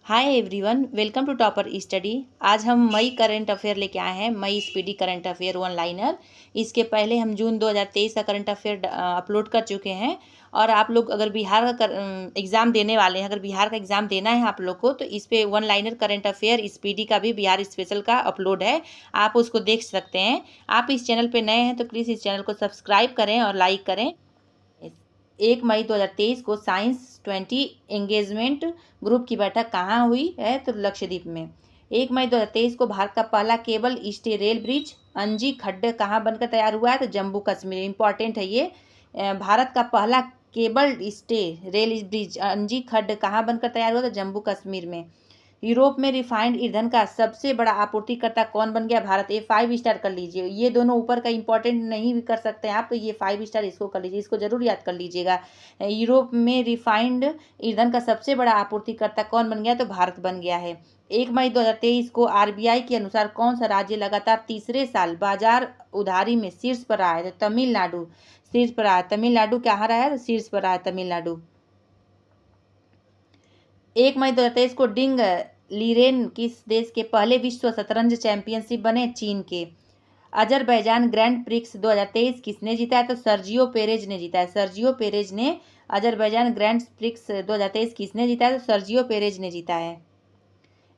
Hi everyone, welcome to topper study. आज हम May current affair लेके आए हैं, May speedy current affair one liner. इसके पहले हम जून 2023 का करंट अफेयर अपलोड कर चुके हैं। और आप लोग अगर बिहार का एग्ज़ाम देने वाले हैं, अगर बिहार का एग्ज़ाम देना है आप लोग को, तो इस पे one liner current affair speedy का भी बिहार स्पेशल का अपलोड है, आप उसको देख सकते हैं। आप इस चैनल पर नए हैं तो प्लीज़ इस चैनल को सब्सक्राइब करें और लाइक करें। 1 मई 2023 को साइंस 20 एंगेजमेंट ग्रुप की बैठक कहाँ हुई है, तो लक्षद्वीप में। 1 मई 2023 को भारत का पहला केबल स्टे रेल ब्रिज अंजी खड्ड कहाँ बनकर तैयार हुआ है, तो जम्मू कश्मीर। इंपॉर्टेंट है ये। भारत का पहला केबल स्टे रेल ब्रिज अंजी खड्ड कहाँ बनकर तैयार हुआ, तो जम्मू कश्मीर में। यूरोप में रिफाइंड ईंधन का सबसे बड़ा आपूर्तिकर्ता कौन बन गया, भारत। ये 5 स्टार कर लीजिए। ये दोनों ऊपर का इंपॉर्टेंट नहीं भी कर सकते हैं आप, तो ये 5 स्टार इसको कर लीजिए, इसको जरूर याद कर लीजिएगा। यूरोप में रिफाइंड ईंधन का सबसे बड़ा आपूर्तिकर्ता कौन बन गया, तो भारत बन गया है। 1 मई 2023 को आरबीआई के अनुसार कौन सा राज्य लगातार तीसरे साल बाजार उधारी में शीर्ष पर रहा है, तो तमिलनाडु शीर्ष पर रहा है। तमिलनाडु कहाँ रहा है, तो शीर्ष पर रहा है तमिलनाडु। 1 मई 2023 को डिंग लीरेन किस देश के पहले विश्व शतरंज चैंपियनशिप बने, चीन के। अजरबैजान ग्रैंड प्रिक्स 2023 किसने जीता है, तो सर्जियो पेरेज ने जीता है। सर्जियो पेरेज ने अजरबैजान ग्रैंड प्रिक्स 2023 किसने जीता है, तो सर्जियो पेरेज ने जीता है।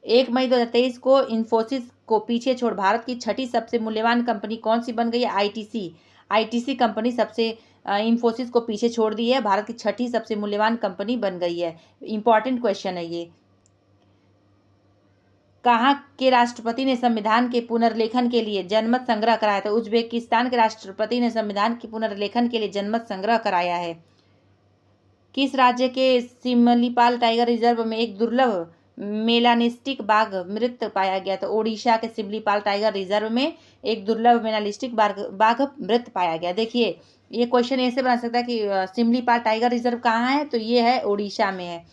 1 मई 2023 को इन्फोसिस को पीछे छोड़ भारत की छठी सबसे मूल्यवान कंपनी कौन सी बन गई है, आईटीसी। आईटीसी कंपनी सबसे इन्फोसिस को पीछे छोड़ दी है, भारत की छठी सबसे मूल्यवान कंपनी बन गई है। इंपॉर्टेंट क्वेश्चन है ये। कहाँ के राष्ट्रपति ने संविधान के पुनर्लेखन के लिए जनमत संग्रह कराया था, उज्बेकिस्तान के राष्ट्रपति ने संविधान के पुनर्लेखन के लिए जनमत संग्रह कराया है। किस राज्य के सिमलीपाल टाइगर रिजर्व में एक दुर्लभ मेलानिस्टिक बाघ मृत पाया गया, तो ओडिशा के सिमलीपाल टाइगर रिजर्व में एक दुर्लभ मेलानिस्टिक बाघ मृत पाया गया। देखिए, ये क्वेश्चन ऐसे बना सकता है कि सिमलीपाल टाइगर रिजर्व कहाँ है, तो ये है ओडिशा में है।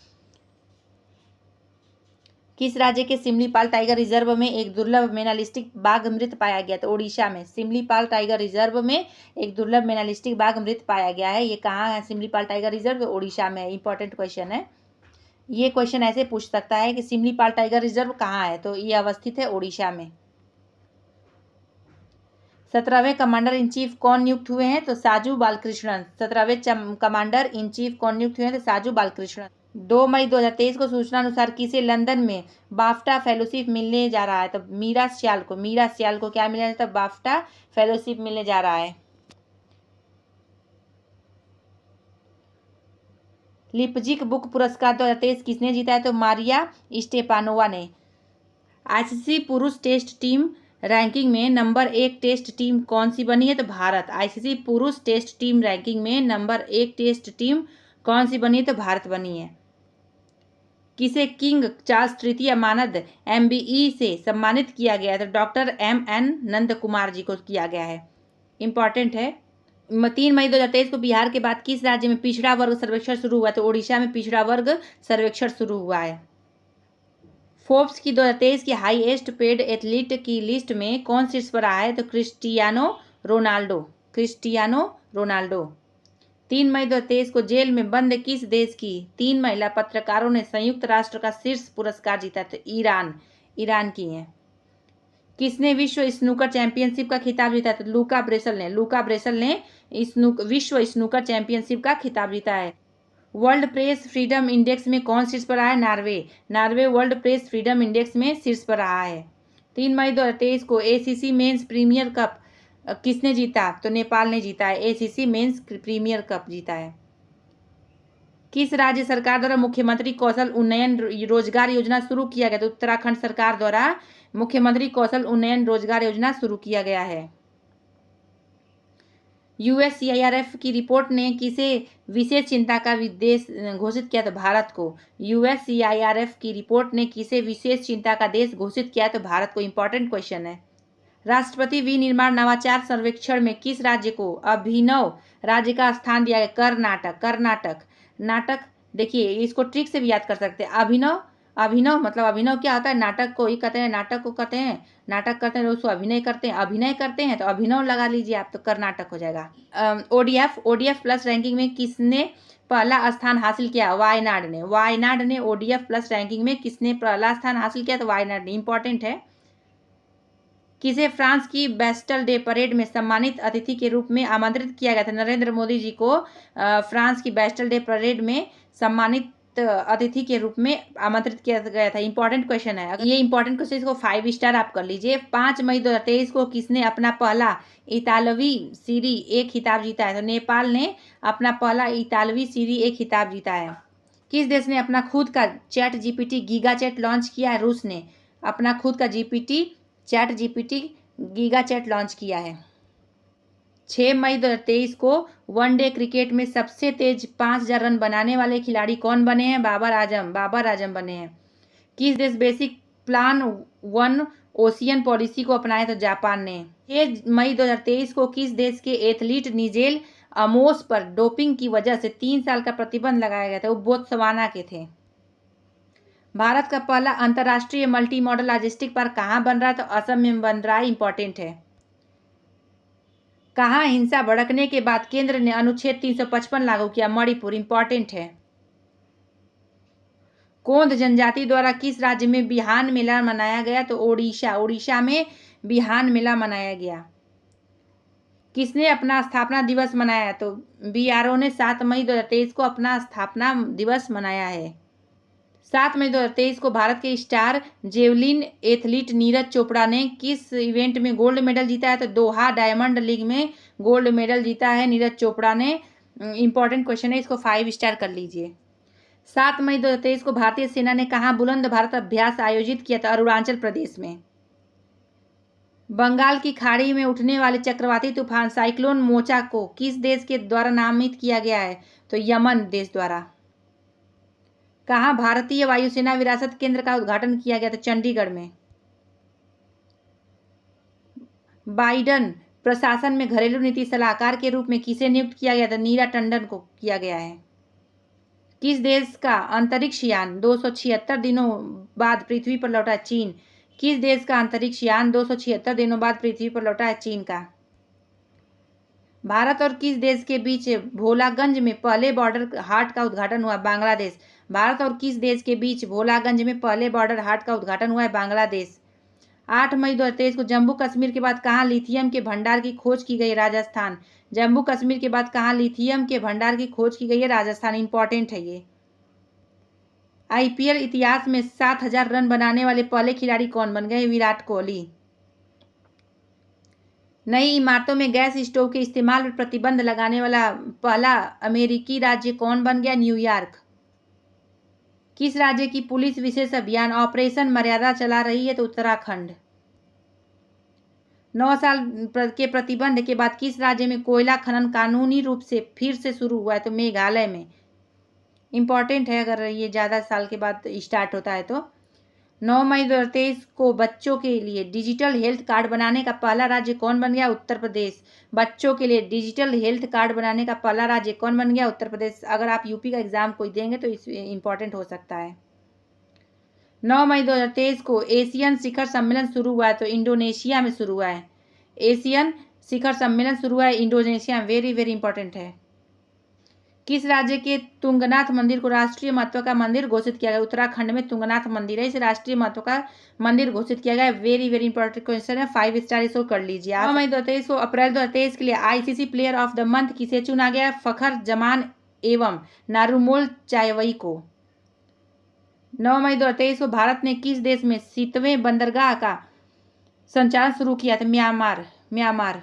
किस राज्य के सिमलीपाल टाइगर रिजर्व में एक दुर्लभ मेनालिस्टिक बाघ मृत पाया गया, तो ओडिशा में। सिमलीपाल टाइगर रिजर्व में एक दुर्लभ मेनालिस्टिक बाघ मृत पाया गया है। ये कहाँ है सिमलीपाल टाइगर रिजर्व, तो ओडिशा में है। इंपॉर्टेंट क्वेश्चन है ये। क्वेश्चन ऐसे पूछ सकता है कि सिमलीपाल टाइगर रिजर्व कहाँ है, तो ये अवस्थित है ओडिशा में। 17वें कमांडर इन चीफ कौन नियुक्त हुए हैं, तो साजू बालकृष्णन। 17वें कमांडर इन चीफ कौन नियुक्त हुए हैं, तो साजू बालकृष्णन। 2 मई 2023 को सूचना अनुसार किसे लंदन में बाफ्टा फेलोशिप मिलने जा रहा है, तो मीरा सियाल को। मीरा सियाल को क्या मिलने जा रहा है, तो बाफ्टा फेलोशिप मिलने जा रहा है। लिपजिक बुक पुरस्कार 2023 किसने जीता है, तो मारिया स्टेपानोवा ने। आईसीसी पुरुष टेस्ट टीम रैंकिंग में नंबर 1 टेस्ट टीम कौन सी बनी है, तो भारत। आईसीसी पुरुष टेस्ट टीम रैंकिंग में नंबर 1 टेस्ट टीम कौन सी बनी है, तो भारत बनी है। किसे किंग चार्ल्स तृतीय मानद एमबीई से सम्मानित किया गया है, तो डॉक्टर MN नंद कुमार जी को किया गया है। इंपॉर्टेंट है। 3 मई 2023 को बिहार के बाद किस राज्य में पिछड़ा वर्ग सर्वेक्षण शुरू हुआ, तो ओडिशा में पिछड़ा वर्ग सर्वेक्षण शुरू हुआ है। फोर्ब्स की 2023 की हाईएस्ट पेड एथलीट की लिस्ट में कौन शीर्ष पर रहा है, तो क्रिस्टियानो रोनाल्डो। Cristiano Ronaldo. 3 मई 2023 को जेल में बंद किस देश की 3 महिला पत्रकारों ने संयुक्त राष्ट्र का शीर्ष पुरस्कार जीता, तो ईरान की हैं। किसने विश्व स्नूकर चैंपियनशिप का खिताब जीता, तो लूका ब्रेसल ने। लूका ब्रेसल ने विश्व स्नूकर चैंपियनशिप का खिताब जीता है। वर्ल्ड प्रेस फ्रीडम इंडेक्स में कौन शीर्ष पर रहा है, Norway world press freedom index में शीर्ष पर रहा है। 3 मई 2023 को ACC मेंस प्रीमियर कप किसने जीता, तो नेपाल ने जीता है। ACC मेंस प्रीमियर कप जीता है। किस राज्य सरकार द्वारा मुख्यमंत्री कौशल उन्नयन रोजगार योजना शुरू किया गया, तो उत्तराखंड सरकार द्वारा मुख्यमंत्री कौशल उन्नयन रोजगार योजना शुरू किया गया है। USCIRF की रिपोर्ट ने किसे विशेष चिंता का देश घोषित किया, तो भारत को। USCIRF की रिपोर्ट ने किसे विशेष चिंता का देश घोषित किया, तो भारत को। इंपॉर्टेंट क्वेश्चन है। राष्ट्रपति विनिर्माण नवाचार सर्वेक्षण में किस राज्य को अभिनव राज्य का स्थान दिया गया, कर्नाटक। देखिए, इसको ट्रिक से भी याद कर सकते हैं। अभिनव मतलब अभिनव क्या होता है, नाटक को ही कहते हैं। नाटक को कहते हैं, नाटक करते हैं उसको अभिनय करते हैं, तो अभिनव लगा लीजिए आप, तो कर्नाटक हो जाएगा। ODF प्लस रैंकिंग में किसने पहला स्थान हासिल किया? वायनाड ने। वायनाड ने ODF प्लस रैंकिंग में किसने पहला स्थान हासिल किया? तो वायनाड ने। इंपॉर्टेंट है। किसे फ्रांस की बेस्टल डे परेड में सम्मानित अतिथि के रूप में आमंत्रित किया गया था? नरेंद्र मोदी जी को फ्रांस की बेस्टल डे परेड में सम्मानित अतिथि के रूप में आमंत्रित किया गया था। इंपॉर्टेंट क्वेश्चन है, ये इंपॉर्टेंट क्वेश्चन, इसको 5 स्टार आप कर लीजिए। 5 मई 2023 को किसने अपना पहला इतालवी सीरी ए खिताब जीता है? तो नेपाल ने अपना पहला इतालवी सीरी ए खिताब जीता है। किस देश ने अपना खुद का chat GPT giga chad launch किया है? रूस ने अपना खुद का chat GPT giga chad launch किया है। 6 मई 2023 को वनडे क्रिकेट में सबसे तेज 5000 रन बनाने वाले खिलाड़ी कौन बने हैं? बाबर आजम बने हैं। किस देश बेसिक प्लान 1 ओशियन पॉलिसी को अपनाया? तो जापान ने। 6 मई 2023 को किस देश के एथलीट निजेल अमोस पर डोपिंग की वजह से 3 साल का प्रतिबंध लगाया गया था? वो बोत्सवाना के थे। भारत का पहला अंतर्राष्ट्रीय मल्टी मॉडल लॉजिस्टिक पार्क कहाँ बन रहा है? तो असम में बन रहा है। इंपॉर्टेंट है। कहाँ हिंसा भड़कने के बाद केंद्र ने अनुच्छेद 355 लागू किया? मणिपुर। इंपॉर्टेंट है। कोंद जनजाति द्वारा किस राज्य में बिहान मेला मनाया गया? तो ओडिशा में बिहान मेला मनाया गया। किसने अपना स्थापना दिवस मनाया? तो BRO ने 7 मई 2023 को अपना स्थापना दिवस मनाया है। 7 मई 2023 को भारत के star javelin athlete Neeraj Chopra ने किस इवेंट में गोल्ड मेडल जीता है? तो दोहा डायमंड लीग में गोल्ड मेडल जीता है नीरज चोपड़ा ने। इंपॉर्टेंट क्वेश्चन है, इसको 5 स्टार कर लीजिए। 7 मई 2023 को भारतीय सेना ने कहाँ बुलंद भारत अभ्यास आयोजित किया था? अरुणाचल प्रदेश में। बंगाल की खाड़ी में उठने वाले चक्रवाती तूफान साइक्लोन मोचा को किस देश के द्वारा नामित किया गया है? तो यमन देश द्वारा। कहाँ भारतीय वायुसेना विरासत केंद्र का उद्घाटन किया गया था? चंडीगढ़ में। बाइडन प्रशासन में घरेलू नीति सलाहकार के रूप में किसे नियुक्त किया गया था? नीरा टंडन को किया गया है। किस देश का अंतरिक्ष यान 276 दिनों बाद पृथ्वी पर लौटा? चीन। किस देश का अंतरिक्ष यान 276 दिनों बाद पृथ्वी पर लौटा है? चीन का। भारत और किस देश के बीच भोलागंज में पहले बॉर्डर हाट का उद्घाटन हुआ? बांग्लादेश। भारत और किस देश के बीच भोलागंज में पहले बॉर्डर हाट का उद्घाटन हुआ है? बांग्लादेश। 8 मई 2023 को जम्मू कश्मीर के बाद कहाँ लिथियम के भंडार की खोज की गई? राजस्थान। जम्मू कश्मीर के बाद कहाँ लिथियम के भंडार की खोज की गई है? राजस्थान। इंपॉर्टेंट है ये। IPL इतिहास में 7000 रन बनाने वाले पहले खिलाड़ी कौन बन गए? विराट कोहली। नई इमारतों में गैस स्टोव के इस्तेमाल पर प्रतिबंध लगाने वाला पहला अमेरिकी राज्य कौन बन गया? न्यूयॉर्क। किस राज्य की पुलिस विशेष अभियान ऑपरेशन मर्यादा चला रही है? तो उत्तराखंड। 9 साल के प्रतिबंध के बाद किस राज्य में कोयला खनन कानूनी रूप से फिर से शुरू हुआ है? तो मेघालय में। इंपॉर्टेंट है अगर ये ज़्यादा साल के बाद स्टार्ट होता है तो। 9 मई 2023 को बच्चों के लिए डिजिटल हेल्थ कार्ड बनाने का पहला राज्य कौन बन गया? उत्तर प्रदेश। बच्चों के लिए डिजिटल हेल्थ कार्ड बनाने का पहला राज्य कौन बन गया? उत्तर प्रदेश। अगर आप यूपी का एग्जाम कोई देंगे तो इस इंपॉर्टेंट हो सकता है। 9 मई 2023 को एशियन शिखर सम्मेलन शुरू हुआ है? तो इंडोनेशिया में शुरू हुआ है। एशियन शिखर सम्मेलन शुरू हुआ है इंडोनेशिया में। वेरी वेरी इंपॉर्टेंट है। किस राज्य के तुंगनाथ मंदिर को राष्ट्रीय महत्व का मंदिर घोषित किया गया? उत्तराखंड में तुंगनाथ मंदिर है, इसे राष्ट्रीय महत्व का मंदिर घोषित किया गया है। वेरी वेरी इंपॉर्टेंट क्वेश्चन है, 5 स्टार इसको कर लीजिए। 9 मई 2023 को अप्रैल 2023 के लिए ICC player of the month किसे चुना गया? फखर जमान एवं नारुमोल चायवई को। 9 मई 2023 को भारत ने किस देश में 7वें बंदरगाह का संचालन शुरू किया था? म्यांमार।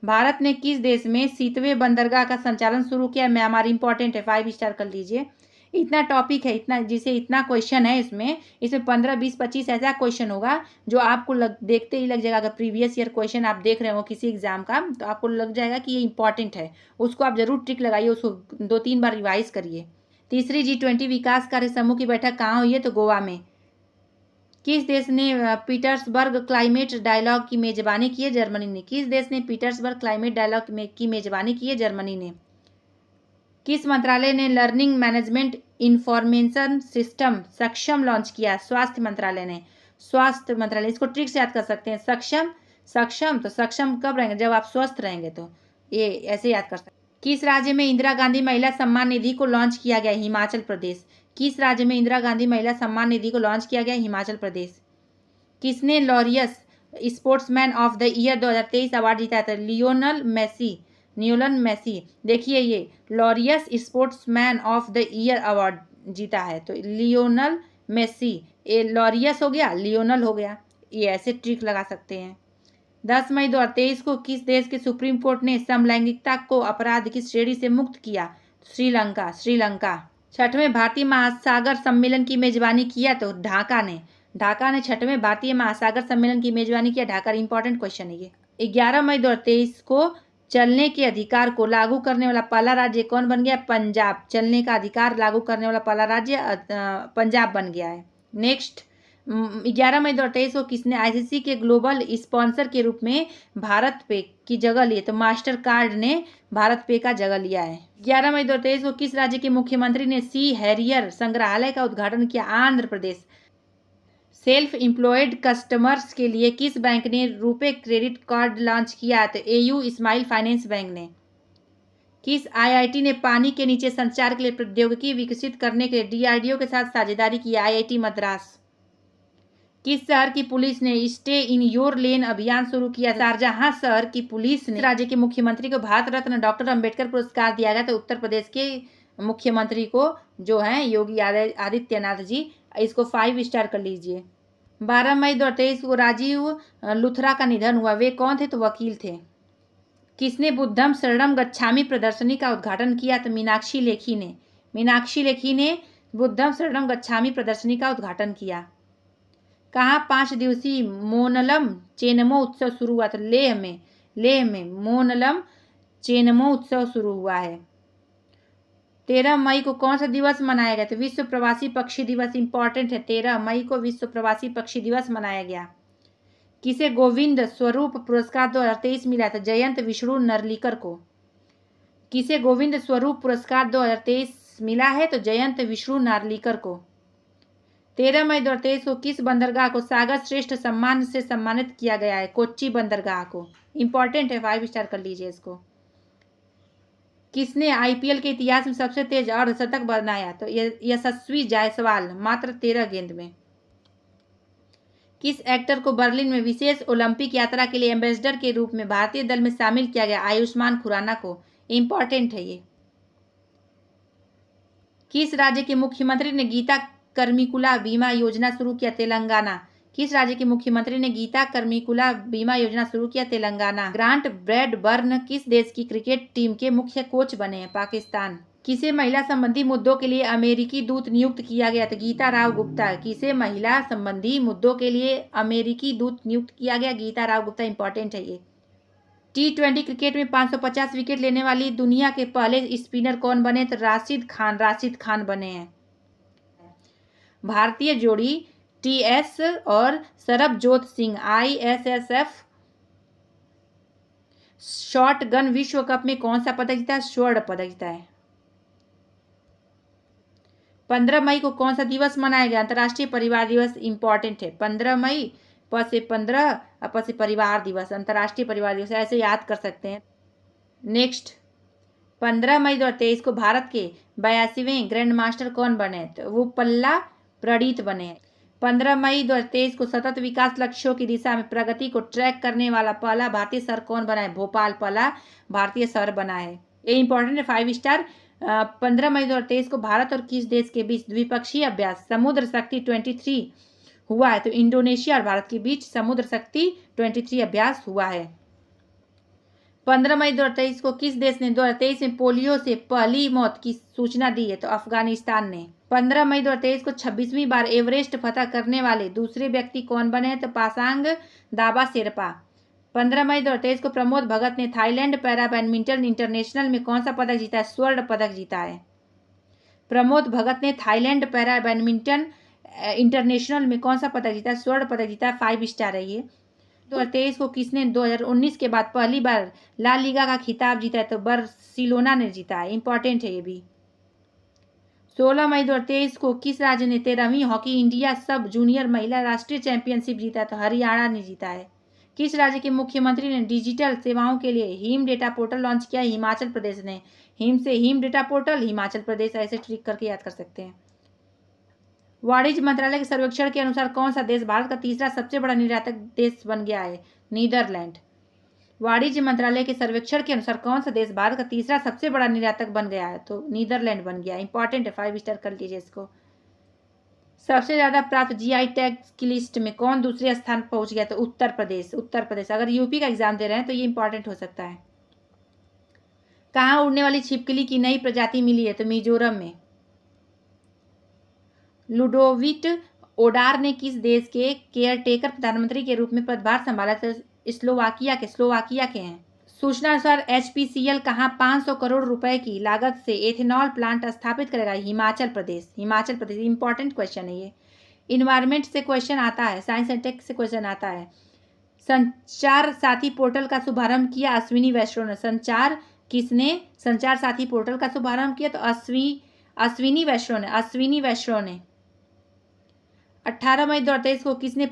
भारत ने किस देश में 7वें बंदरगाह का संचालन शुरू किया? म्यांमार। इंपॉर्टेंट है, 5 स्टार कर लीजिए। इतना टॉपिक है, इतना क्वेश्चन है इसमें 15 20 25 ऐसा क्वेश्चन होगा जो आपको देखते ही लग जाएगा। अगर प्रीवियस ईयर क्वेश्चन आप देख रहे हो किसी एग्जाम का तो आपको लग जाएगा कि ये इंपॉर्टेंट है, उसको आप जरूर ट्रिक लगाइए, उसको 2-3 बार रिवाइज करिए। तीसरी G20 विकास कार्य समूह की बैठक कहाँ हुई है? तो गोवा में। किस देश ने पीटर्सबर्ग क्लाइमेट डायलॉग की मेजबानी की है? जर्मनी ने। किस देश ने पीटर्सबर्ग क्लाइमेट डायलॉग की मेजबानी की है? जर्मनी ने। किस मंत्रालय ने लर्निंग मैनेजमेंट इंफॉर्मेशन सिस्टम सक्षम लॉन्च किया? स्वास्थ्य मंत्रालय ने। स्वास्थ्य मंत्रालय, इसको ट्रिक से याद कर सकते हैं। सक्षम तो सक्षम कब रहेंगे? जब आप स्वस्थ रहेंगे, तो ये ऐसे याद कर सकते हैं। किस राज्य में इंदिरा गांधी महिला सम्मान निधि को लॉन्च किया गया? हिमाचल प्रदेश। किस राज्य में इंदिरा गांधी महिला सम्मान निधि को लॉन्च किया गया? हिमाचल प्रदेश। किसने Laureus sportsman of the year 2023 award जीता था? Lionel Messi. देखिए ये Laureus sportsman of the year award जीता है, तो लियोनल मेसी। ये लॉरियस हो गया, लियोनल हो गया, ये ऐसे ट्रिक लगा सकते हैं। 10 मई 2023 को किस देश के सुप्रीम कोर्ट ने समलैंगिकता को अपराध की श्रेणी से मुक्त किया? श्रीलंका। 6वें भारतीय महासागर सम्मेलन की मेजबानी किया तो ढाका ने 6वें भारतीय महासागर सम्मेलन की मेजबानी किया। ढाका। इंपॉर्टेंट क्वेश्चन है ये। 11 मई 2023 को चलने के अधिकार को लागू करने वाला पहला राज्य कौन बन गया? पंजाब। चलने का अधिकार लागू करने वाला पहला राज्य पंजाब बन गया है। नेक्स्ट, 11 मई 2023 को किसने आईसीसी के ग्लोबल स्पॉन्सर के रूप में भारत पे की जगह ली? तो मास्टर कार्ड ने भारत पे का जगह लिया है। 11 मई 2023 को किस राज्य के मुख्यमंत्री ने सी हैरियर संग्रहालय का उद्घाटन किया? Andhra Pradesh. Self employed customers के लिए किस बैंक ने रुपे क्रेडिट कार्ड लॉन्च किया? तो एयू स्माइल फाइनेंस बैंक ने। किस आईआईटी ने पानी के नीचे संचार के लिए प्रौद्योगिकी विकसित करने के लिए डीआरडीओ के साथ साझेदारी की? आईआईटी मद्रास। किस शहर की पुलिस ने स्टे इन योर लेन अभियान शुरू किया? शारजहां शहर की पुलिस ने। राज्य के मुख्यमंत्री को भारत रत्न डॉक्टर अंबेडकर पुरस्कार दिया गया, तो उत्तर प्रदेश के मुख्यमंत्री को जो है योगी आदित्यनाथ जी। इसको 5 स्टार कर लीजिए। 12 मई 2023 को राजीव लुथरा का निधन हुआ। वे कौन थे? तो वकील थे। किसने बुद्धम शरणम गच्छामी प्रदर्शनी का उद्घाटन किया? तो मीनाक्षी लेखी ने बुद्धम शरणम गच्छामी प्रदर्शनी का उद्घाटन किया। कहाँ 5 दिवसीय मोनलम चेनमो उत्सव शुरू हुआ? तो लेह में मोनलम चेनमो उत्सव शुरू हुआ है। 13 मई को कौन सा दिवस मनाया गया? तो विश्व प्रवासी पक्षी दिवस। इंपॉर्टेंट है, 13 मई को विश्व प्रवासी पक्षी दिवस मनाया गया। किसे गोविंद स्वरूप पुरस्कार 2023 मिला था? जयंत विष्णु नरलिकर को। किसे गोविंद स्वरूप पुरस्कार 2023 मिला है? तो जयंत विष्णु नारलिकर को। 13 मई 2023 को किस बंदरगाह को सागर श्रेष्ठ सम्मान से सम्मानित किया गया है? कोच्चि बंदरगाह को। इंपॉर्टेंट है, 5 स्टार कर लीजिए इसको। किसने आईपीएल के इतिहास में सबसे तेज अर्धशतक बनाया? तो यशस्वी जायसवाल, मात्र 13 गेंद में। किस एक्टर को बर्लिन में विशेष ओलंपिक यात्रा के लिए एम्बेसडर के रूप में भारतीय दल में शामिल किया गया? आयुष्मान खुराना को। इंपॉर्टेंट है ये। किस राज्य के मुख्यमंत्री ने गीता कर्मिकुला बीमा योजना शुरू किया? तेलंगाना। किस राज्य के मुख्यमंत्री ने गीता कर्मिकुला बीमा योजना शुरू किया? तेलंगाना। ग्रांट ब्रैडबर्न किस देश की क्रिकेट टीम के मुख्य कोच बने हैं? पाकिस्तान। किसे महिला संबंधी मुद्दों के लिए अमेरिकी दूत नियुक्त किया गया? तो गीता राव गुप्ता। किसे महिला संबंधी मुद्दों के लिए अमेरिकी दूत नियुक्त किया गया? गीता राव गुप्ता। इंपॉर्टेंट है ये। T20 क्रिकेट में 550 विकेट लेने वाली दुनिया के पहले स्पिनर कौन बने? तो राशिद खान बने हैं। भारतीय जोड़ी टीएस और Sarabjot Singh ISSF shot gun विश्व कप में कौन सा पदक जीता? स्वर्ण पदक जीता है। 15 मई को कौन सा दिवस मनाया गया? अंतर्राष्ट्रीय परिवार दिवस। इंपॉर्टेंट है, 15 मई प से 15 अप से परिवार दिवस, अंतर्राष्ट्रीय परिवार दिवस, ऐसे याद कर सकते हैं। नेक्स्ट, 15 मई 2023 को भारत के 82वें ग्रैंड मास्टर कौन बने? तो वो पल्ला प्रणीत बने। 15 मई 2023 को सतत विकास लक्ष्यों की दिशा में प्रगति को ट्रैक करने वाला पहला भारतीय शहर कौन बना है? भोपाल पहला भारतीय शहर बना है। ये इंपॉर्टेंट है, 5 स्टार। 15 मई 2023 को भारत और किस देश के बीच द्विपक्षीय अभ्यास समुद्र शक्ति 23 हुआ है? तो इंडोनेशिया और भारत के बीच समुद्र शक्ति 23 अभ्यास हुआ है। 15 मई 2023 को किस देश ने 2023 में पोलियो से पहली मौत की सूचना दी है? तो अफगानिस्तान ने। 15 मई 2023 को 26वीं बार एवरेस्ट फतह करने वाले दूसरे व्यक्ति कौन बने हैं? तो पासांग दाबा शेरपा। 15 मई 2023 को प्रमोद भगत ने थाईलैंड पैरा बैडमिंटन इंटरनेशनल में कौन सा पदक जीता है? स्वर्ण पदक जीता है। प्रमोद भगत ने थाईलैंड पैरा बैडमिंटन इंटरनेशनल में कौन सा पदक जीता है? स्वर्ण पदक जीता है। 5 स्टार है ये। 2023 को किसने 2019 के बाद पहली बार ला लीगा का खिताब जीता है? तो बार्सिलोना ने जीता है। इंपॉर्टेंट है ये भी। 16 मई 2023 को किस राज्य ने 13वीं हॉकी इंडिया सब जूनियर महिला राष्ट्रीय चैंपियनशिप जीता है? तो हरियाणा ने जीता है। किस राज्य के मुख्यमंत्री ने डिजिटल सेवाओं के लिए हिम डेटा पोर्टल लॉन्च किया? हिमाचल प्रदेश ने। हिम से him data portal, Himachal Pradesh, ऐसे ट्रिक करके याद कर सकते हैं। वाणिज्य मंत्रालय के सर्वेक्षण के अनुसार कौन सा देश भारत का तीसरा सबसे बड़ा निर्यातक देश बन गया है? नीदरलैंड। वाणिज्य मंत्रालय के सर्वेक्षण के अनुसार कौन सा देश भारत का तीसरा सबसे बड़ा निर्यातक बन गया है? तो नीदरलैंड बन गया। इंपॉर्टेंट है, 5 स्टार कर लीजिए इसको। सबसे ज्यादा प्राप्त जीआई टैग की लिस्ट में कौन दूसरे स्थान पर पहुंच गया? तो उत्तर प्रदेश। उत्तर प्रदेश। अगर यूपी का एग्जाम दे रहे हैं तो ये इंपॉर्टेंट हो सकता है। कहाँ उड़ने वाली छिपकली की नई प्रजाति मिली है? तो मिजोरम में। लुडोविक ओडार ने किस देश के केयरटेकर प्रधानमंत्री के रूप में पदभार संभाला? तो स्लोवाकिया के हैं। सूचना अनुसार एचपीसीएल कहाँ 500 करोड़ रुपए की लागत से एथेनॉल प्लांट स्थापित करेगा? हिमाचल प्रदेश। हिमाचल प्रदेश। इंपॉर्टेंट क्वेश्चन है ये। इन्वायरमेंट से क्वेश्चन आता है, साइंस एंड टेक से क्वेश्चन आता है। संचार साथी पोर्टल का शुभारंभ किया अश्विनी वैष्णव ने। संचार साथी पोर्टल का शुभारंभ किया? तो अश्विनी वैष्णव ने। 18 मई 2023 को किसने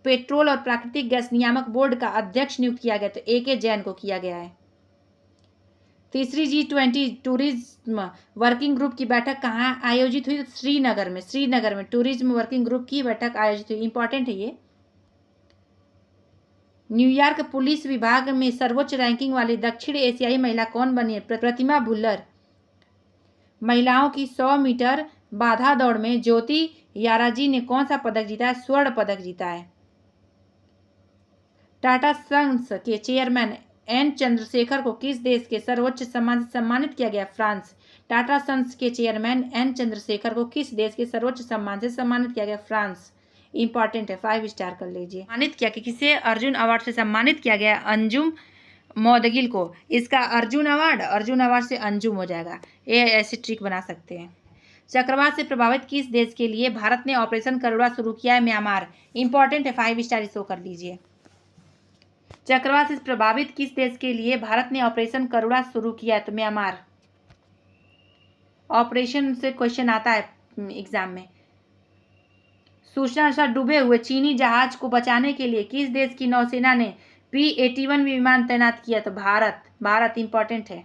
पेट्रोल और प्राकृतिक गैस नियामक बोर्ड का अध्यक्ष नियुक्त किया गया? तो AK जैन को किया गया है। तीसरी G20 टूरिज्म वर्किंग ग्रुप की बैठक कहाँ आयोजित हुई? श्रीनगर में टूरिज्म वर्किंग ग्रुप की बैठक आयोजित हुई। इंपॉर्टेंट है ये। न्यूयॉर्क पुलिस विभाग में सर्वोच्च रैंकिंग वाली दक्षिण एशियाई महिला कौन बनी है? प्रतिमा भुल्लर। महिलाओं की 100 मीटर बाधा दौड़ में ज्योति याराजी ने कौन सा पदक जीता है? स्वर्ण पदक जीता है। टाटा सन्स के चेयरमैन एन चंद्रशेखर को किस देश के सर्वोच्च सम्मान से सम्मानित किया गया? फ्रांस। टाटा सन्स के चेयरमैन एन चंद्रशेखर को किस देश के सर्वोच्च सम्मान से सम्मानित किया गया? फ्रांस। इंपॉर्टेंट है, 5 स्टार कर लीजिए। सम्मानित किया कि किसे अर्जुन अवार्ड से सम्मानित किया गया? अंजुम मौदगिल को। इसका अर्जुन अवार्ड से अंजुम हो जाएगा। ये ऐसे ट्रिक बना सकते हैं। चक्रवात से प्रभावित किस देश के लिए भारत ने ऑपरेशन करुणा शुरू किया है? म्यांमार। इंपॉर्टेंट है, 5 स्टार इसको कर लीजिए। चक्रवात से प्रभावित किस देश के लिए भारत ने ऑपरेशन करुणा शुरू किया है? तो म्यांमार। ऑपरेशन से क्वेश्चन आता है एग्जाम में। सूचना अनुसार डूबे हुए चीनी जहाज को बचाने के लिए किस देश की नौसेना ने P-81 विमान तैनात किया? तो भारत। इंपॉर्टेंट है।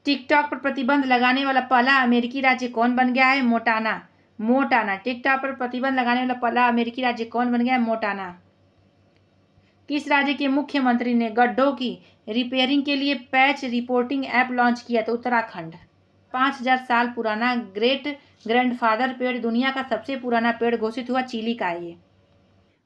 टिकटॉक पर प्रतिबंध लगाने वाला पहला अमेरिकी राज्य कौन बन गया है? मोटाना। टिकटॉक पर प्रतिबंध लगाने वाला पहला अमेरिकी राज्य कौन बन गया है? मोटाना। किस राज्य के मुख्यमंत्री ने गड्ढों की रिपेयरिंग के लिए पैच रिपोर्टिंग ऐप लॉन्च किया? तो उत्तराखंड। 5000 साल पुराना ग्रेट ग्रैंडफादर पेड़ दुनिया का सबसे पुराना पेड़ घोषित हुआ चिली का है ये।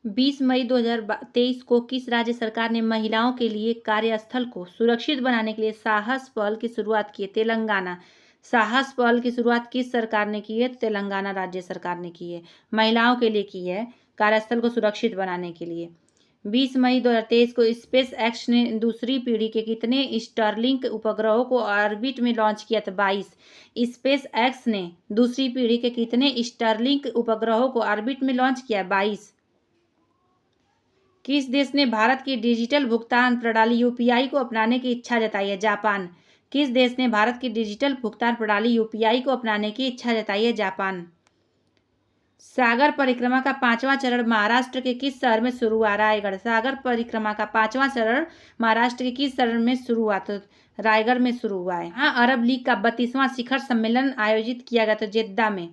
20 मई 2023 को किस राज्य सरकार ने महिलाओं के लिए कार्यस्थल को सुरक्षित बनाने के लिए साहस पहल की शुरुआत की? तेलंगाना। साहस पहल की शुरुआत किस सरकार ने की है? तेलंगाना राज्य सरकार ने की है। महिलाओं के लिए की है, कार्यस्थल को सुरक्षित बनाने के लिए। 20 मई 2023 को स्पेस एक्स ने दूसरी पीढ़ी के कितने स्टारलिंक उपग्रहों को ऑर्बिट में लॉन्च किया था? 22। स्पेस एक्स ने दूसरी पीढ़ी के कितने स्टारलिंक उपग्रहों को ऑर्बिट में लॉन्च किया? 22। किस देश ने भारत की डिजिटल भुगतान प्रणाली UPI को अपनाने की इच्छा जताई है? जापान। किस देश ने भारत की डिजिटल भुगतान प्रणाली UPI को अपनाने की इच्छा जताई है? जापान। सागर परिक्रमा का 5वां चरण महाराष्ट्र के किस शहर में शुरू हुआ? रायगढ़। सागर परिक्रमा का 5वां चरण महाराष्ट्र के किस शहर में शुरू हुआ? तो रायगढ़ में शुरू हुआ है। हाँ, अरब लीग का 32वां शिखर सम्मेलन आयोजित किया गया था जेद्दा में।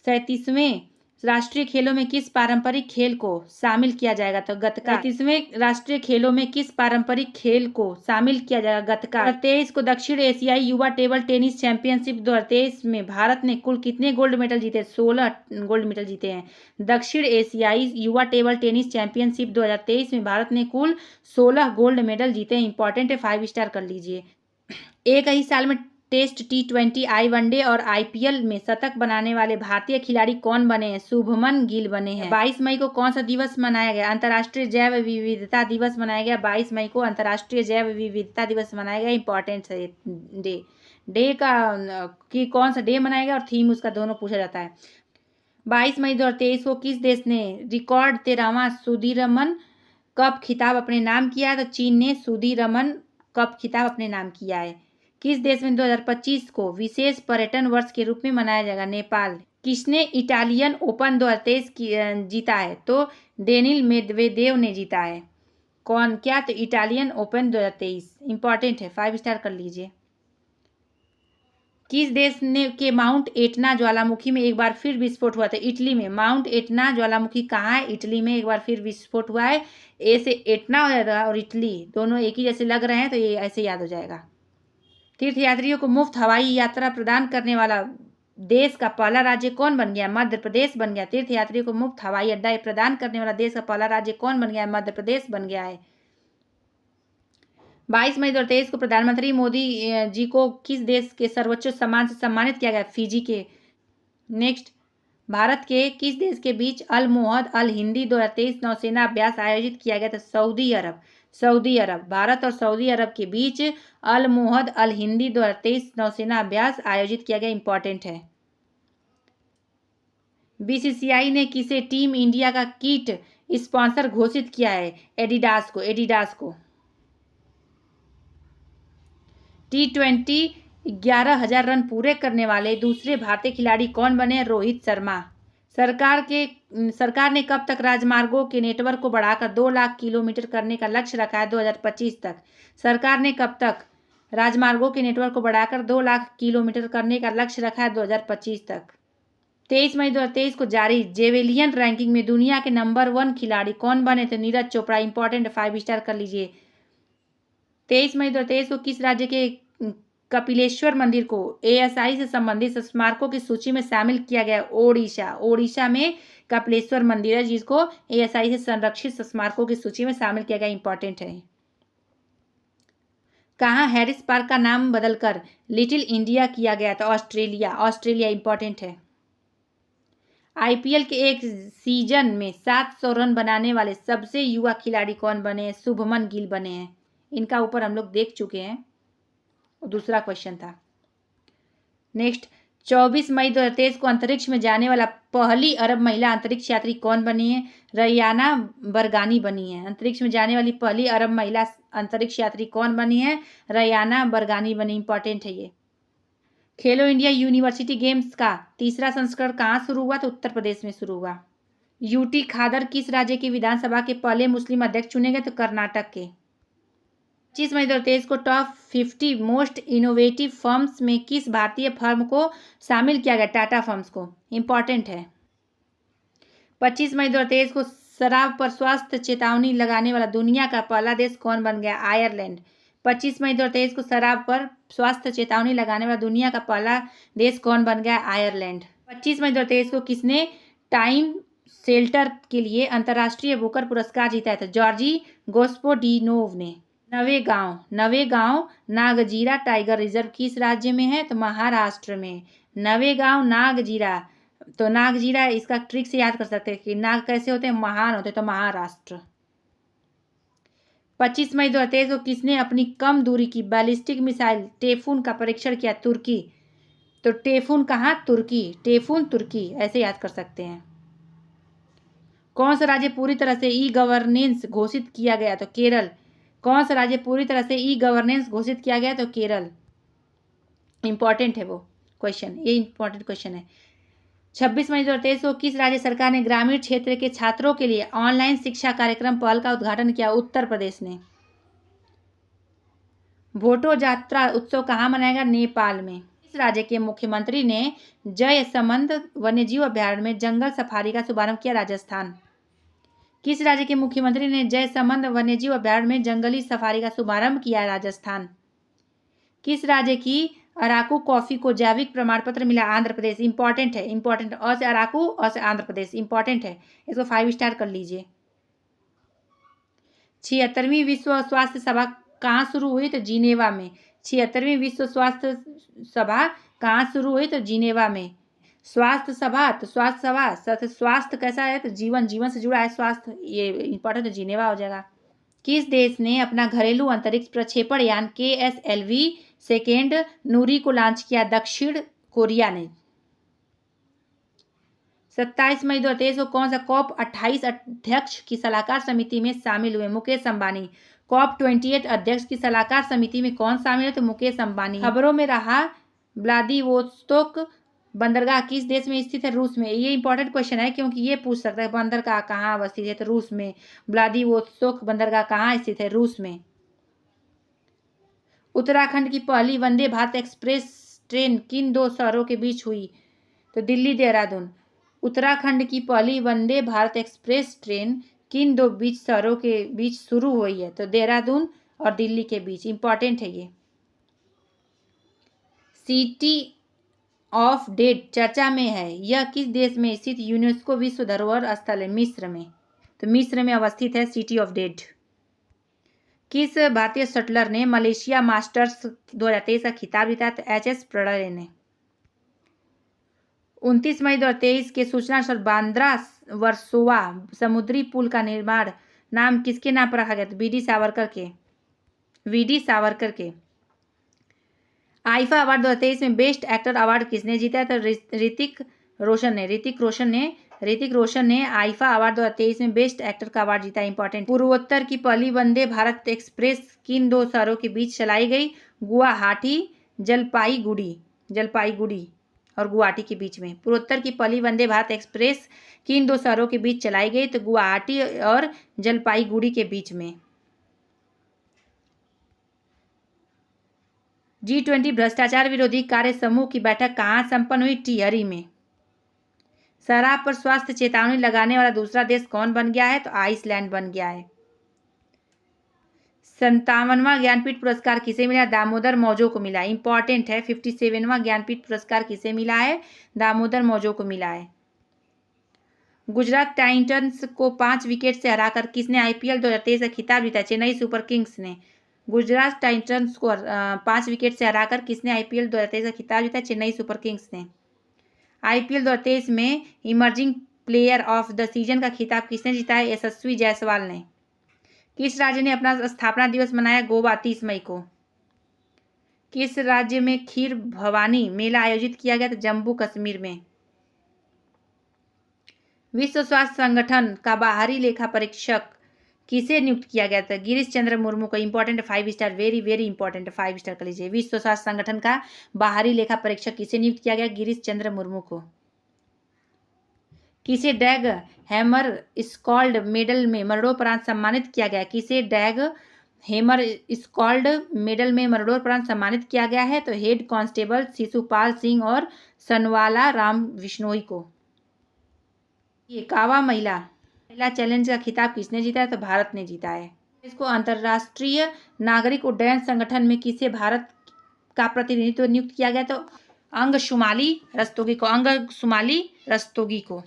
37वें राष्ट्रीय खेलों में किस पारंपरिक खेल को शामिल किया जाएगा? तो गतका। 37वें राष्ट्रीय खेलों में किस पारंपरिक खेल को शामिल किया जाएगा? गतका। 2023 को दक्षिण एशियाई युवा टेबल टेनिस चैंपियनशिप 2023 में भारत ने कुल कितने गोल्ड मेडल जीते? 16 गोल्ड मेडल जीते हैं। दक्षिण एशियाई युवा टेबल टेनिस चैंपियनशिप 2023 में भारत ने कुल 16 गोल्ड मेडल जीते हैं। इंपॉर्टेंट है, 5 स्टार कर लीजिए। एक ही साल में टेस्ट T20 वनडे और IPL में शतक बनाने वाले भारतीय खिलाड़ी कौन बने हैं? शुभमन गिल बने हैं। 22 मई को कौन सा दिवस मनाया गया? अंतर्राष्ट्रीय जैव विविधता दिवस मनाया गया। 22 मई को अंतर्राष्ट्रीय जैव विविधता दिवस मनाया गया। इंपॉर्टेंट है डे का कि कौन सा डे मनाया गया और थीम उसका दोनों पूछा जाता है। 22 मई 2023 को किस देश ने रिकॉर्ड 13वां सुदीरमन कप खिताब अपने नाम किया है? तो चीन ने सुदीरमन कप खिताब अपने नाम किया है। किस देश में 2025 को विशेष पर्यटन वर्ष के रूप में मनाया जाएगा? नेपाल। किसने इटालियन ओपन 2023 जीता है? तो डेनिल मेदवेदेव ने जीता है। कौन? क्या? तो इटालियन ओपन 2023। इंपॉर्टेंट है, 5 स्टार कर लीजिए। किस देश ने के माउंट एटना ज्वालामुखी में एक बार फिर विस्फोट हुआ था? इटली में। माउंट एटना ज्वालामुखी कहाँ है? इटली में एक बार फिर विस्फोट हुआ है। ए से एटना हो जाएगा और इटली दोनों एक ही जैसे लग रहे हैं, तो ये ऐसे याद हो जाएगा। तीर्थयात्रियों को मुफ्त हवाई यात्रा प्रदान करने वाला देश का पहला राज्य कौन बन गया? मध्य प्रदेश बन गया। तीर्थयात्रियों को मुफ्त हवाई अड्डा प्रदान करने वाला देश का पहला राज्य कौन बन गया है? मध्य प्रदेश बन गया है। 22 मई 2023 को प्रधानमंत्री मोदी जी को किस देश के सर्वोच्च सम्मान से सम्मानित किया गया? फिजी के। नेक्स्ट, भारत के किस देश के बीच अल मोहद अल हिंदी 2023 नौसेना अभ्यास आयोजित किया गया था? सऊदी अरब। सऊदी अरब। भारत और सऊदी अरब के बीच अल मोहद अल हिंदी 2023 नौसेना अभ्यास आयोजित किया गया। इंपॉर्टेंट है। बीसीसीआई ने किसे टीम इंडिया का किट स्पॉन्सर घोषित किया है? एडिडास को। एडिडास को। T20 11,000 रन पूरे करने वाले दूसरे भारतीय खिलाड़ी कौन बने? रोहित शर्मा। सरकार ने कब तक राजमार्गों के नेटवर्क को बढ़ाकर 2 लाख किलोमीटर करने का लक्ष्य रखा है? 2025 तक। सरकार ने कब तक राजमार्गों के नेटवर्क को बढ़ाकर 2 लाख किलोमीटर करने का लक्ष्य रखा है? 2025 तक। 23 मई 2023 को जारी जेवेलियन रैंकिंग में दुनिया के नंबर 1 खिलाड़ी कौन बने? तो नीरज चोपड़ा। इंपॉर्टेंट 5 स्टार कर लीजिए। 23 मई 2023 को किस राज्य के कपिलेश्वर मंदिर को ASI से संबंधित स्मारकों की सूची में शामिल किया गया? ओडिशा। ओडिशा में कपिलेश्वर मंदिर है जिसको ASI से संरक्षित स्मारकों की सूची में शामिल किया गया। इंपॉर्टेंट है। कहाँ हैरिस पार्क का नाम बदलकर लिटिल इंडिया किया गया था? ऑस्ट्रेलिया। ऑस्ट्रेलिया। इंपॉर्टेंट है। IPL के एक सीजन में 700 रन बनाने वाले सबसे युवा खिलाड़ी कौन बने हैं? शुभमन गिल बने हैं। इनका ऊपर हम लोग देख चुके हैं, दूसरा क्वेश्चन था। नेक्स्ट, 24 मई 2023 को अंतरिक्ष में जाने वाला पहली अरब महिला अंतरिक्ष यात्री कौन बनी है? रयाना बरगानी बनी है। अंतरिक्ष में जाने वाली पहली अरब महिला अंतरिक्ष यात्री कौन बनी है? रयाना बरगानी बनी। इंपॉर्टेंट है ये। खेलो इंडिया यूनिवर्सिटी गेम्स का तीसरा संस्करण कहाँ शुरू हुआ? तो उत्तर प्रदेश में शुरू हुआ। UT खादर किस राज्य की विधानसभा के पहले मुस्लिम अध्यक्ष चुने गए? तो कर्नाटक के। 25 मई 2023 को टॉप 50 मोस्ट इनोवेटिव फर्म्स में किस भारतीय फर्म को शामिल किया गया? टाटा फर्म्स को। इंपॉर्टेंट है। 25 मई 2023 को शराब पर स्वास्थ्य चेतावनी लगाने वाला दुनिया का पहला देश कौन बन गया? आयरलैंड। 25 मई 2023 को शराब पर स्वास्थ्य चेतावनी लगाने वाला दुनिया का पहला देश कौन बन गया? आयरलैंड। 25 मई 2023 को किसने टाइम शेल्टर के लिए अंतर्राष्ट्रीय बुकर पुरस्कार जीता है? तो जॉर्जी गोस्पोडिनोव ने। नवेगांव नागजीरा टाइगर रिजर्व किस राज्य में है? तो महाराष्ट्र में। नवेगांव नागजीरा। तो नागजीरा इसका ट्रिक से याद कर सकते हैं कि नाग कैसे होते हैं? महान होते हैं, तो महाराष्ट्र। 25 मई 2023 को किसने अपनी कम दूरी की बैलिस्टिक मिसाइल टेफून का परीक्षण किया? तुर्की। तो टेफून कहाँ? तुर्की। टेफून तुर्की, ऐसे याद कर सकते हैं। कौन सा राज्य पूरी तरह से ई-गवर्नेंस घोषित किया गया? तो केरल। कौन सा राज्य पूरी तरह से ई-गवर्नेंस घोषित किया गया? तो केरल। इंपॉर्टेंट है वो क्वेश्चन, ये इंपॉर्टेंट क्वेश्चन है। 26 मई 2023 को किस राज्य सरकार ने ग्रामीण क्षेत्र के छात्रों के लिए ऑनलाइन शिक्षा कार्यक्रम पहल का उद्घाटन किया? उत्तर प्रदेश ने। भोटो जात्रा उत्सव कहाँ मनाएगा? नेपाल में। किस राज्य के मुख्यमंत्री ने जयसमंद वन्यजीव अभयारण्य में जंगल सफारी का शुभारंभ किया? राजस्थान। किस राज्य के मुख्यमंत्री ने जयसमंद वन्यजीव अभयारण्य में जंगली सफारी का शुभारंभ किया? राजस्थान। किस राज्य की अराकू कॉफी को जैविक प्रमाण पत्र मिला? आंध्र प्रदेश। इंपॉर्टेंट है। इंपॉर्टेंट, अ से अराकू, अ से आंध्र प्रदेश। इंपॉर्टेंट है, इसको 5 स्टार कर लीजिए। 76वीं विश्व स्वास्थ्य सभा कहाँ शुरू हुई? तो जिनेवा में। 76वीं विश्व स्वास्थ्य सभा कहाँ शुरू हुई? तो जिनेवा में। स्वास्थ्य सभा, तो स्वास्थ्य सभा, स्वास्थ्य कैसा है? तो जीवन, जीवन से जुड़ा है स्वास्थ्य, ये इंपॉर्टेंट, तो जिनेवा हो जाएगा। किस देश ने अपना घरेलू अंतरिक्ष प्रक्षेपण यान KSLV सेकेंड नूरी को लॉन्च किया? दक्षिण कोरिया ने। 27 मई 2023 को कौन सा COP28 अध्यक्ष की सलाहकार समिति में शामिल हुए? मुकेश अंबानी। COP28 अध्यक्ष की सलाहकार समिति में कौन शामिल है? तो मुकेश अंबानी। खबरों में रहा व्लादिवोस्तोक बंदरगाह किस देश में स्थित है? रूस में। ये इंपॉर्टेंट क्वेश्चन है क्योंकि ये पूछ सकता है बंदरगाह कहाँ अवस्थित है, तो रूस में। व्लादिवोस्तोक बंदरगाह कहाँ स्थित है? रूस में। उत्तराखंड की पहली वंदे भारत एक्सप्रेस ट्रेन किन दो शहरों के बीच हुई? तो दिल्ली देहरादून। उत्तराखंड की पहली वंदे भारत एक्सप्रेस ट्रेन किन दो बीच शहरों के बीच शुरू हुई है? तो देहरादून और दिल्ली के बीच। इंपॉर्टेंट है ये। सिटी ऑफ डेड चर्चा में है, यह किस देश में स्थित यूनेस्को विश्व धरोहर स्थल है? मिस्र में। तो मिस्र में अवस्थित है सिटी ऑफ डेड। किस भारतीय शटलर ने मलेशिया मास्टर्स 2023 का खिताब जीता? तो एच.एस. प्रणय ने। 29 मई 2023 के सूचना अनुसार बांद्रा वर्सोवा समुद्री पुल का निर्माण नाम किसके नाम पर रखा गया? तो वी.डी. सावरकर के। आईफा अवार्ड 2023 में बेस्ट एक्टर अवार्ड किसने जीता है? तो ऋतिक रोशन ने आईफा अवार्ड 2023 में बेस्ट एक्टर का अवार्ड जीता। इंपॉर्टेंट। पूर्वोत्तर की पहली वंदे भारत एक्सप्रेस किन दो शहरों के बीच चलाई गई? गुवाहाटी जलपाईगुड़ी और गुवाहाटी के बीच में। पूर्वोत्तर की पहली वंदे भारत एक्सप्रेस किन दो शहरों के बीच चलाई गई? तो गुवाहाटी और जलपाईगुड़ी के बीच में। G20 भ्रष्टाचार विरोधी कार्य समूह की बैठक कहाँ संपन्न हुई? टिहरी में। शराब पर स्वास्थ्य चेतावनी लगाने वाला दूसरा देश कौन बन गया है? तो आइसलैंड बन गया है। 57वां ज्ञानपीठ पुरस्कार किसे मिला? दामोदर मौजो को मिला। इंपॉर्टेंट है। 57वां ज्ञानपीठ पुरस्कार किसे मिला है? दामोदर मौजो को मिला है। गुजरात टाइटंस को 5 विकेट से हराकर किसने आईपीएल 2023 का खिताब जीता? चेन्नई सुपर किंग्स ने। गुजरात टाइटंस को 5 विकेट से हराकर किसने आईपीएल 2023 का खिताब जीता? चेन्नई सुपर किंग्स ने। आईपीएल 2023 में emerging player of the season का खिताब किसने जीता है? यशस्वी जायसवाल ने। किस राज्य ने अपना स्थापना दिवस मनाया? गोवा 30 मई को। किस राज्य में खीर भवानी मेला आयोजित किया गया? तो जम्मू कश्मीर में। विश्व स्वास्थ्य संगठन का बाहरी लेखा परीक्षक किसे नियुक्त किया गया था? गिरीश चंद्र मुर्मू को। Important 5 star, very very important 5 star कर लीजिए। विश्व स्वास्थ्य संगठन का बाहरी लेखा परीक्षक किसे नियुक्त किया गया? गिरीश चंद्र मुर्मू को। किसे डैग हैमर स्कॉल्ड मेडल में मरणोपरांत सम्मानित किया गया? किसे डैग हैमर स्कॉल्ड मेडल में मरणोपरांत सम्मानित किया गया है? तो हेड कांस्टेबल शिशुपाल सिंह और सनवाला राम विश्नोई को। ये कावा महिला चैलेंज का खिताब किसने जीता है? तो भारत ने जीता है। इसको अंतर्राष्ट्रीय नागरिक उड्डयन संगठन में किसे भारत का प्रतिनिधित्व नियुक्त किया गया? तो अंगशुमाली रस्तोगी को।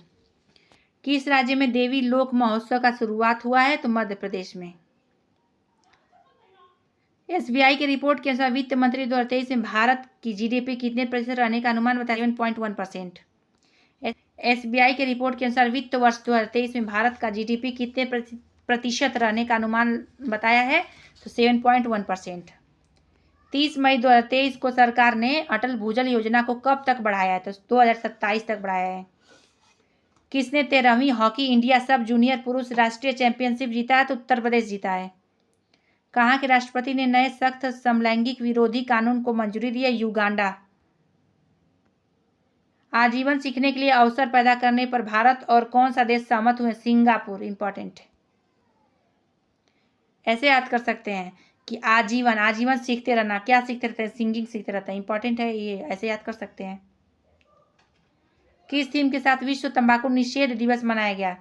किस राज्य में देवी लोक महोत्सव का शुरुआत हुआ है? तो मध्य प्रदेश में। एसबीआई की रिपोर्ट के अनुसार वित्त मंत्री 2023 में भारत की जीडीपी कितने प्रतिशत रहने का अनुमान बताया? 7.1%। एसबीआई की रिपोर्ट के अनुसार वित्त वर्ष 2023 में भारत का जीडीपी कितने प्रतिशत रहने का अनुमान बताया है? तो 7.1%। 30 मई 2023 को सरकार ने अटल भूजल योजना को कब तक बढ़ाया है? तो 2027 तक बढ़ाया है। किसने 13वीं हॉकी इंडिया सब जूनियर पुरुष राष्ट्रीय चैंपियनशिप जीता है? तो उत्तर प्रदेश जीता है। कहाँ के राष्ट्रपति ने नए सख्त समलैंगिक विरोधी कानून को मंजूरी दी है? युगांडा। आजीवन सीखने के लिए अवसर पैदा करने पर भारत और कौन सा देश सहमत हुए? सिंगापुर। इंपॉर्टेंट ऐसे याद कर सकते हैं कि आजीवन सीखते रहना। क्या सीखते रहते हैं? सिंगिंग सीखते रहता है। इंपॉर्टेंट है ये, ऐसे याद कर सकते हैं। किस थीम के साथ विश्व तंबाकू निषेध दिवस मनाया गया?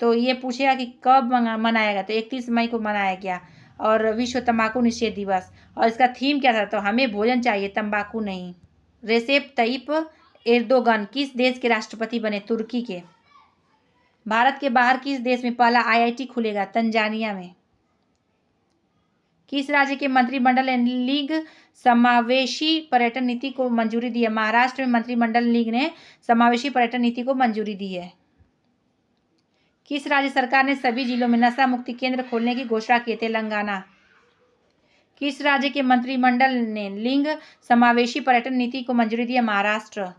तो ये पूछेगा कि कब मनाया गया? तो 31 मई को मनाया गया और विश्व तंबाकू निषेध दिवस। और इसका थीम क्या था? तो हमें भोजन चाहिए, तंबाकू नहीं। रेसेप तय्यप एर्दोगन किस देश के राष्ट्रपति बने? तुर्की के। भारत के बाहर किस देश में पहला आईआईटी खुलेगा? तंजानिया में। किस राज्य के मंत्रिमंडल लीग समावेशी पर्यटन नीति को मंजूरी दी है? महाराष्ट्र में मंत्रिमंडल लीग ने समावेशी पर्यटन नीति को मंजूरी दी है। किस राज्य सरकार ने सभी जिलों में नशा मुक्ति केंद्र खोलने की घोषणा की? तेलंगाना। किस राज्य के मंत्रिमंडल ने लिंग समावेशी पर्यटन नीति को मंजूरी दी है? महाराष्ट्र।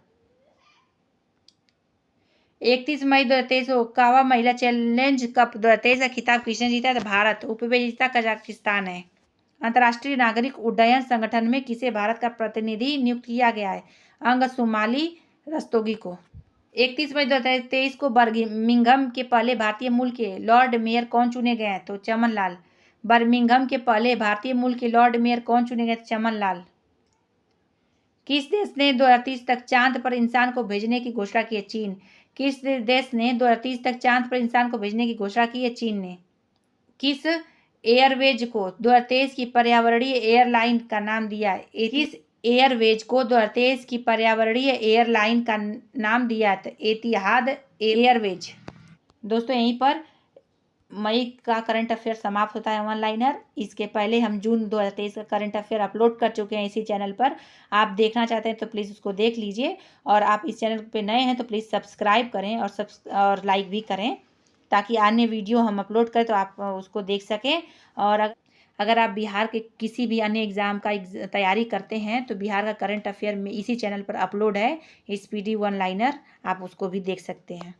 31 मई 2023 को कावा महिला चैलेंज कप 2023 का खिताब किसने जीता? तो भारत। उपविजेता कजाकिस्तान है। अंतर्राष्ट्रीय नागरिक उड्डयन संगठन में किसे भारत का प्रतिनिधि नियुक्त किया गया है? अंगशुमाली रस्तोगी को। 31 मई 2023 को बर्मिंघम के पहले भारतीय मूल के लॉर्ड मेयर कौन चुने गए हैं? तो चमन लाल। बर्मिंघम के पहले भारतीय मूल के लॉर्ड मेयर कौन चुने गए? चमन लाल। किस देश ने 2030 तक चांद पर इंसान को भेजने की घोषणा की है? चीन। किस देश ने 2030 तक चांद पर इंसान को भेजने की घोषणा की है? चीन ने। किस एयरवेज को 2023 की पर्यावरणीय एयरलाइन का नाम दिया है? किस एयरवेज को 2023 की पर्यावरणीय एयरलाइन का नाम दिया है? तो एतिहाद एयरवेज। दोस्तों यहीं पर मई का करंट अफेयर समाप्त होता है वन लाइनर। इसके पहले हम जून 2023 का करंट अफेयर अपलोड कर चुके हैं इसी चैनल पर। आप देखना चाहते हैं तो प्लीज़ उसको देख लीजिए, और आप इस चैनल पे नए हैं तो प्लीज़ सब्सक्राइब करें और लाइक भी करें, ताकि अन्य वीडियो हम अपलोड करें तो आप उसको देख सकें। और अगर आप बिहार के किसी भी अन्य एग्ज़ाम का तैयारी करते हैं तो बिहार का करंट अफेयर में इसी चैनल पर अपलोड है, SPD वन लाइनर, आप उसको भी देख सकते हैं।